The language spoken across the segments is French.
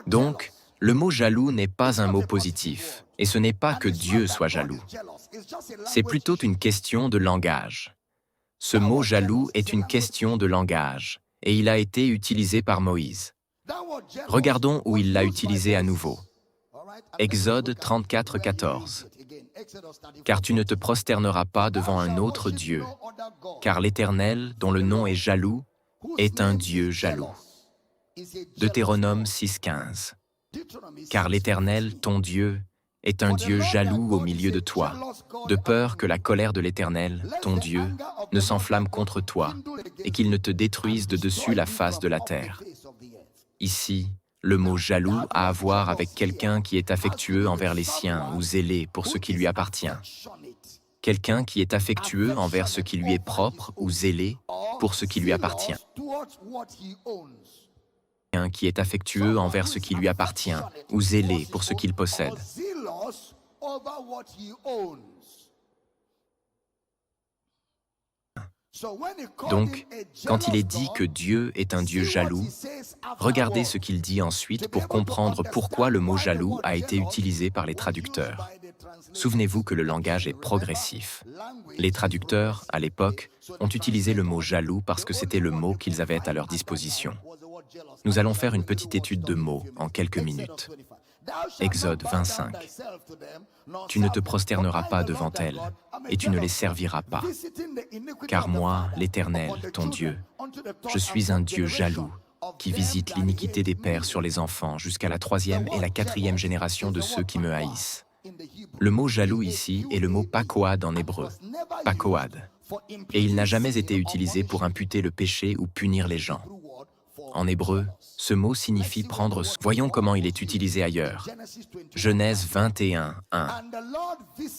Donc, le mot jaloux n'est pas un mot positif, et ce n'est pas que Dieu soit jaloux. C'est plutôt une question de langage. Ce mot jaloux est une question de langage, et il a été utilisé par Moïse. Regardons où il l'a utilisé à nouveau. Exode 34, 14. Car tu ne te prosterneras pas devant un autre Dieu, car l'Éternel, dont le nom est jaloux, est un Dieu jaloux. Deutéronome 6, 15. Car l'Éternel, ton Dieu, est un Dieu jaloux au milieu de toi, de peur que la colère de l'Éternel, ton Dieu, ne s'enflamme contre toi et qu'il ne te détruise de dessus la face de la terre. Ici, le mot jaloux a à voir avec quelqu'un qui est affectueux envers les siens ou zélé pour ce qui lui appartient. Quelqu'un qui est affectueux envers ce qui lui est propre ou zélé pour ce qui lui appartient. Quelqu'un qui est affectueux envers ce qui lui appartient ou zélé pour ce qu'il possède. Donc, quand il est dit que Dieu est un Dieu jaloux, regardez ce qu'il dit ensuite pour comprendre pourquoi le mot jaloux a été utilisé par les traducteurs. Souvenez-vous que le langage est progressif. Les traducteurs, à l'époque, ont utilisé le mot jaloux parce que c'était le mot qu'ils avaient à leur disposition. Nous allons faire une petite étude de mots en quelques minutes. Exode 25. Tu ne te prosterneras pas devant elles, et tu ne les serviras pas. Car moi, l'Éternel, ton Dieu, je suis un Dieu jaloux, qui visite l'iniquité des pères sur les enfants jusqu'à la 3e et la 4e génération de ceux qui me haïssent. Le mot jaloux ici est le mot pakoad en hébreu, pakoad, et il n'a jamais été utilisé pour imputer le péché ou punir les gens. En hébreu, ce mot signifie prendre soin. Voyons comment il est utilisé ailleurs. Genèse 21, 1.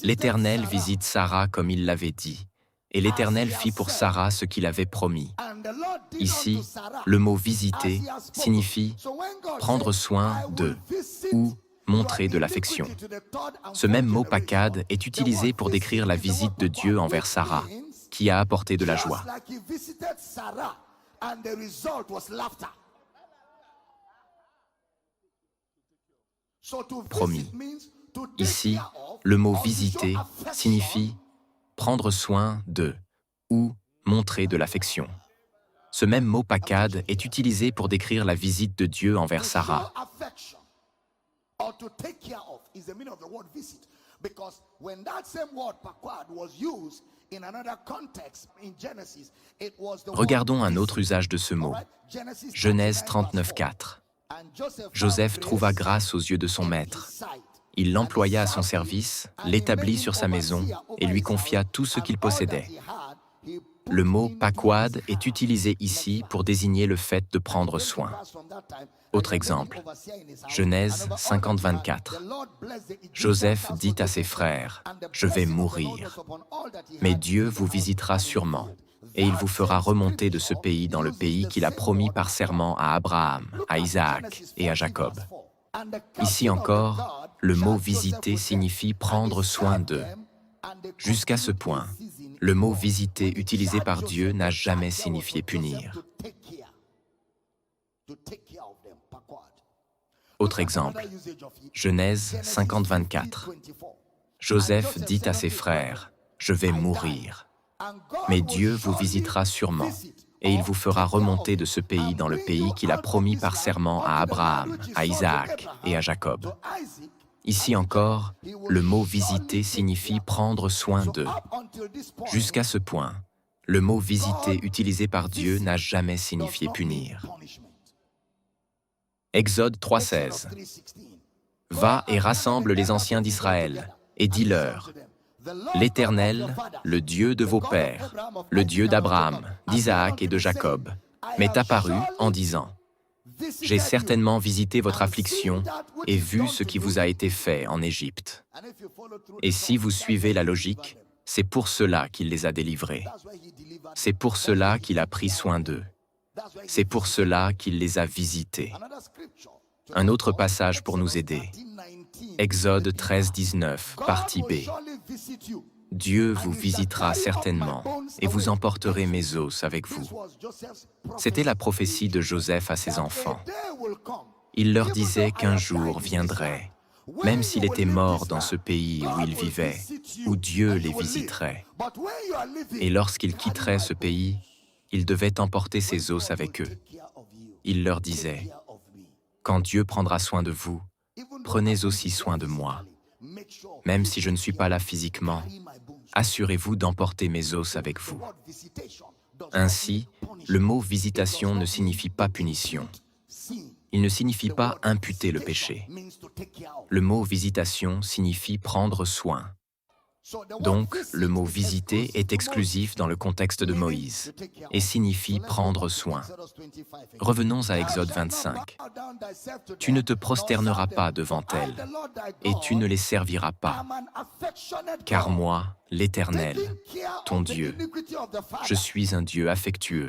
L'Éternel visite Sarah comme il l'avait dit, et l'Éternel fit pour Sarah ce qu'il avait promis. Ici, le mot visiter signifie prendre soin de ou montrer de l'affection. Ce même mot pakad est utilisé pour décrire la visite de Dieu envers Sarah, qui a apporté de la joie. Promis. Ici, le mot visiter signifie prendre soin de ou montrer de l'affection. Ce même mot pakad est utilisé pour décrire la visite de Dieu envers Sarah. Regardons un autre usage de ce mot. Genèse 39, 4. Joseph trouva grâce aux yeux de son maître. Il l'employa à son service, l'établit sur sa maison et lui confia tout ce qu'il possédait. Le mot pakoad est utilisé ici pour désigner le fait de prendre soin. Autre exemple, Genèse 50, 24. Joseph dit à ses frères, « Je vais mourir, mais Dieu vous visitera sûrement, et il vous fera remonter de ce pays dans le pays qu'il a promis par serment à Abraham, à Isaac et à Jacob. » Ici encore, le mot « visiter » signifie prendre soin d'eux. Jusqu'à ce point, le mot « visiter » utilisé par Dieu n'a jamais signifié punir. Autre exemple, Genèse 50, 24. Joseph dit à ses frères, « Je vais mourir, mais Dieu vous visitera sûrement, et il vous fera remonter de ce pays dans le pays qu'il a promis par serment à Abraham, à Isaac et à Jacob. » Ici encore, le mot « visiter » signifie prendre soin d'eux. Jusqu'à ce point, le mot « visiter » utilisé par Dieu n'a jamais signifié punir. Exode 3,16. Va et rassemble les anciens d'Israël, et dis-leur, l'Éternel, le Dieu de vos pères, le Dieu d'Abraham, d'Isaac et de Jacob, m'est apparu en disant, j'ai certainement visité votre affliction et vu ce qui vous a été fait en Égypte. Et si vous suivez la logique, c'est pour cela qu'il les a délivrés. C'est pour cela qu'il a pris soin d'eux. C'est pour cela qu'il les a visités. Un autre passage pour nous aider. Exode 13, 19, partie B. Dieu vous visitera certainement, et vous emporterez mes os avec vous. C'était la prophétie de Joseph à ses enfants. Il leur disait qu'un jour viendrait, même s'il était mort dans ce pays où ils vivaient, où Dieu les visiterait. Et lorsqu'ils quitteraient ce pays, ils devaient emporter ses os avec eux. Il leur disait, « Quand Dieu prendra soin de vous, prenez aussi soin de moi. Même si je ne suis pas là physiquement, assurez-vous d'emporter mes os avec vous. » Ainsi, le mot « visitation » ne signifie pas punition. Il ne signifie pas imputer le péché. Le mot « visitation » signifie prendre soin. Donc, le mot « visiter » est exclusif dans le contexte de Moïse et signifie prendre soin. Revenons à Exode 25. « Tu ne te prosterneras pas devant elles, et tu ne les serviras pas, car moi, l'Éternel, ton Dieu, je suis un Dieu affectueux,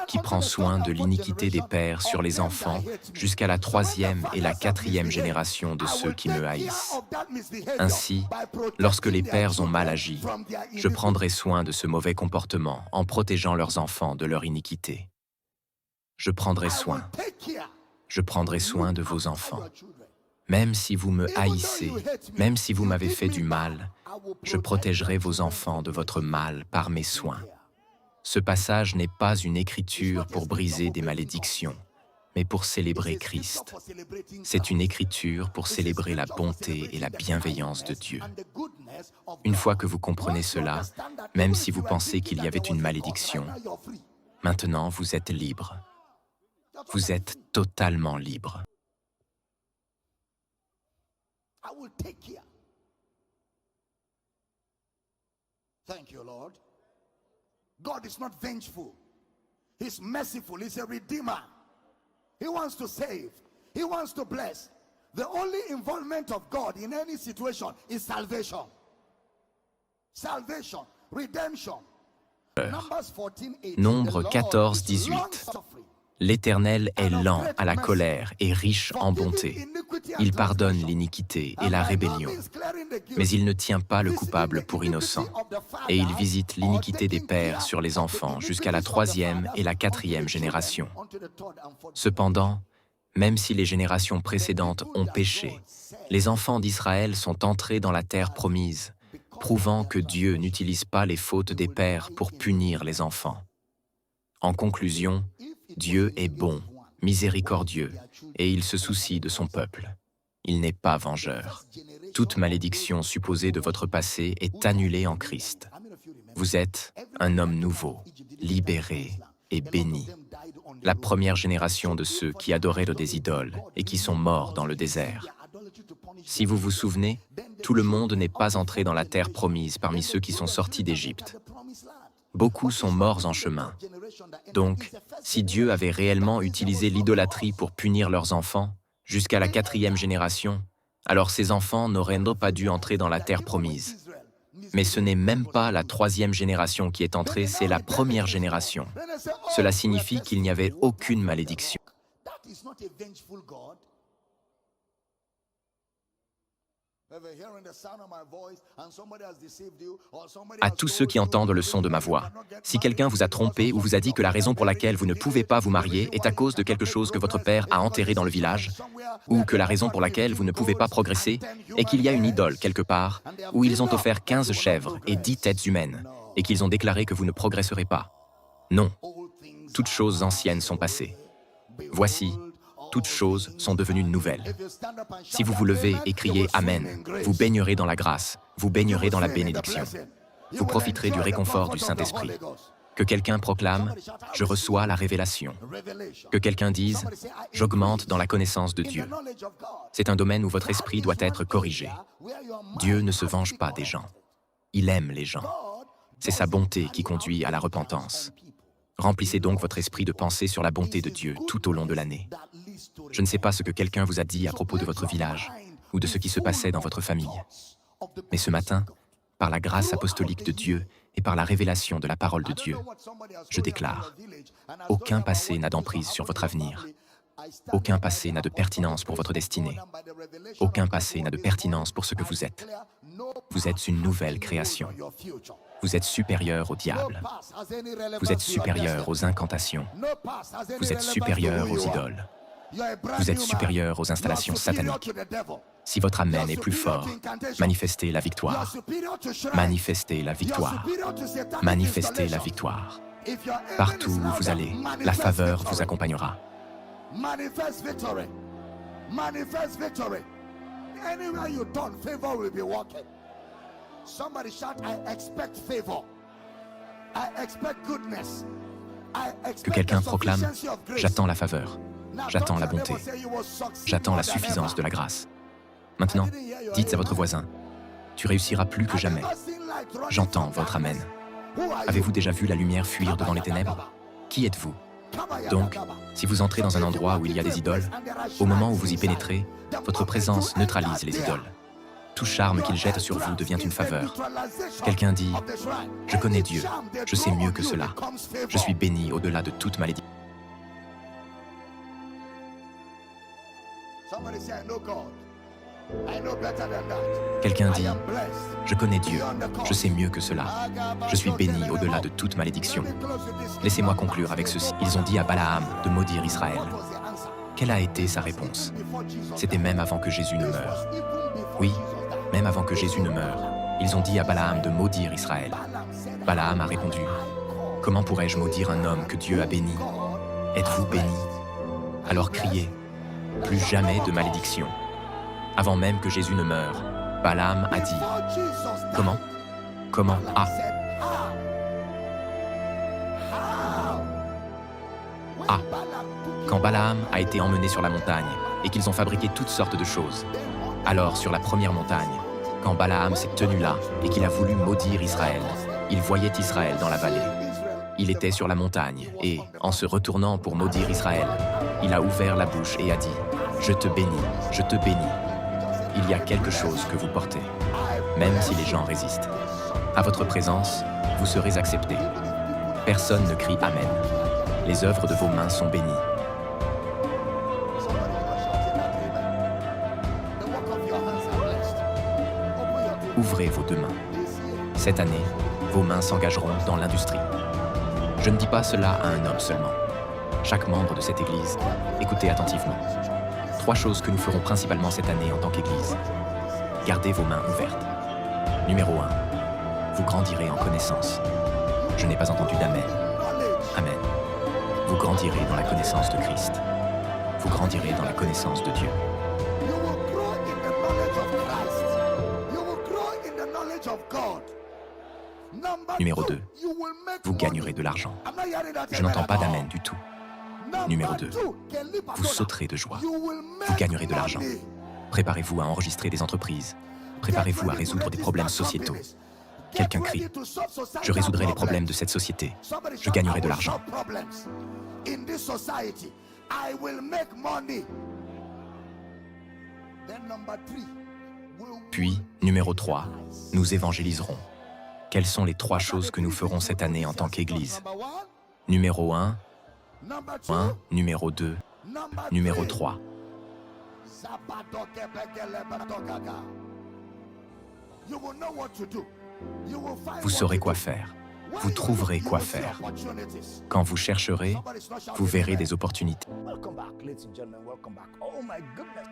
qui prend soin de l'iniquité des pères sur les enfants jusqu'à la 3e et la 4e génération de ceux qui me haïssent. Ainsi, lorsque les pères ont mal agi, je prendrai soin de ce mauvais comportement en protégeant leurs enfants de leur iniquité. Je prendrai soin de vos enfants. Même si vous me haïssez, même si vous m'avez fait du mal, je protégerai vos enfants de votre mal par mes soins. » Ce passage n'est pas une écriture pour briser des malédictions, mais pour célébrer Christ. C'est une écriture pour célébrer la bonté et la bienveillance de Dieu. Une fois que vous comprenez cela, même si vous pensez qu'il y avait une malédiction, maintenant vous êtes libre. Vous êtes totalement libre. Thank you, Lord. God is not vengeful. He's merciful. He's a redeemer. He wants to save. He wants to bless. The only involvement of God in any situation is salvation. Salvation, redemption. Nombre 14, 18. L'Éternel est lent à la colère et riche en bonté. Il pardonne l'iniquité et la rébellion, mais il ne tient pas le coupable pour innocent. Et il visite l'iniquité des pères sur les enfants jusqu'à la 3e et la 4e génération. Cependant, même si les générations précédentes ont péché, les enfants d'Israël sont entrés dans la terre promise, prouvant que Dieu n'utilise pas les fautes des pères pour punir les enfants. En conclusion, Dieu est bon, miséricordieux, et il se soucie de son peuple. Il n'est pas vengeur. Toute malédiction supposée de votre passé est annulée en Christ. Vous êtes un homme nouveau, libéré et béni. La première génération de ceux qui adoraient des idoles et qui sont morts dans le désert. Si vous vous souvenez, tout le monde n'est pas entré dans la terre promise parmi ceux qui sont sortis d'Égypte. Beaucoup sont morts en chemin. Donc, si Dieu avait réellement utilisé l'idolâtrie pour punir leurs enfants, jusqu'à la 4e génération, alors ces enfants n'auraient pas dû entrer dans la terre promise. Mais ce n'est même pas la 3e génération qui est entrée, c'est la première génération. Cela signifie qu'il n'y avait aucune malédiction. À tous ceux qui entendent le son de ma voix, si quelqu'un vous a trompé ou vous a dit que la raison pour laquelle vous ne pouvez pas vous marier est à cause de quelque chose que votre père a enterré dans le village, ou que la raison pour laquelle vous ne pouvez pas progresser est qu'il y a une idole quelque part, où ils ont offert 15 chèvres et 10 têtes humaines, et qu'ils ont déclaré que vous ne progresserez pas. Non, toutes choses anciennes sont passées. Voici, toutes choses sont devenues nouvelles. Si vous vous levez et criez « Amen », vous baignerez dans la grâce, vous baignerez dans la bénédiction. Vous profiterez du réconfort du Saint-Esprit. Que quelqu'un proclame « Je reçois la révélation ». Que quelqu'un dise « J'augmente dans la connaissance de Dieu ». C'est un domaine où votre esprit doit être corrigé. Dieu ne se venge pas des gens. Il aime les gens. C'est sa bonté qui conduit à la repentance. Remplissez donc votre esprit de pensée sur la bonté de Dieu tout au long de l'année. Je ne sais pas ce que quelqu'un vous a dit à propos de votre village ou de ce qui se passait dans votre famille. Mais ce matin, par la grâce apostolique de Dieu et par la révélation de la parole de Dieu, je déclare, aucun passé n'a d'emprise sur votre avenir. Aucun passé n'a de pertinence pour votre destinée. Aucun passé n'a de pertinence pour ce que vous êtes. Vous êtes une nouvelle création. Vous êtes supérieur au diable. Vous êtes supérieur aux incantations. Vous êtes supérieur aux idoles. Vous êtes supérieur aux installations sataniques. Si votre amen est plus fort, manifestez la victoire. Manifestez la victoire. Manifestez la victoire. Partout où vous allez, la faveur vous accompagnera. Manifest victory. Manifest victory. Anywhere you turn, favor will be walking. Somebody shout, I expect favor. I expect goodness. I Que expect quelqu'un the proclame sufficiency of grace. « J'attends la faveur, Now, j'attends don't la your bonté, neighbor say you will succeed j'attends more la than suffisance ever. de la grâce. » Maintenant, dites à votre voisin « Tu réussiras plus que jamais. J'entends votre amen. » Avez-vous déjà vu la lumière fuir devant les ténèbres? Qui êtes-vous? Donc, si vous entrez dans un endroit où il y a des idoles, au moment où vous y pénétrez, votre présence neutralise les idoles. Tout charme qu'il jette sur vous devient une faveur. Quelqu'un dit « Je connais Dieu, je sais mieux que cela. Je suis béni au-delà de toute malédiction. Quelqu'un dit « Je connais Dieu, je sais mieux que cela. Je suis béni au-delà de toute malédiction. » Laissez-moi conclure avec ceci. Ils ont dit à Balaam de maudire Israël. Quelle a été sa réponse? C'était même avant que Jésus ne meure. Oui, même avant que Jésus ne meure, ils ont dit à Balaam de maudire Israël. Balaam a répondu, « Comment pourrais-je maudire un homme que Dieu a béni? Êtes-vous béni? » Alors criez, « Plus jamais de malédiction. » Avant même que Jésus ne meure, Balaam a dit, « Comment? Comment? Ah! Ah! » Quand Balaam a été emmené sur la montagne et qu'ils ont fabriqué toutes sortes de choses, alors sur la première montagne, quand Balaam s'est tenu là et qu'il a voulu maudire Israël, il voyait Israël dans la vallée. Il était sur la montagne et, en se retournant pour maudire Israël, il a ouvert la bouche et a dit, « Je te bénis, je te bénis. Il y a quelque chose que vous portez, même si les gens résistent. À votre présence, vous serez acceptés. Personne ne crie Amen. Les œuvres de vos mains sont bénies. » Ouvrez vos deux mains. Cette année, vos mains s'engageront dans l'industrie. Je ne dis pas cela à un homme seulement. Chaque membre de cette Église, écoutez attentivement. 3 choses que nous ferons principalement cette année en tant qu'Église. Gardez vos mains ouvertes. Numéro 1. Vous grandirez en connaissance. Je n'ai pas entendu d'amen. Amen. Vous grandirez dans la connaissance de Christ. Vous grandirez dans la connaissance de Dieu. Numéro 2. Vous gagnerez de l'argent. Je n'entends pas d'amen du tout. Numéro 2. Vous sauterez de joie. Vous gagnerez de l'argent. Préparez-vous à enregistrer des entreprises. Préparez-vous à résoudre des problèmes sociétaux. Quelqu'un crie, « Je résoudrai les problèmes de cette société. Je gagnerai de l'argent. » Puis, numéro 3, nous évangéliserons. Quelles sont les 3 choses que nous ferons cette année en tant qu'Église? Numéro 1, numéro 2, numéro 3. Vous saurez quoi faire. Vous trouverez quoi faire. Quand vous chercherez, vous verrez des opportunités. Welcome back, ladies and gentlemen. Welcome back. Oh my goodness.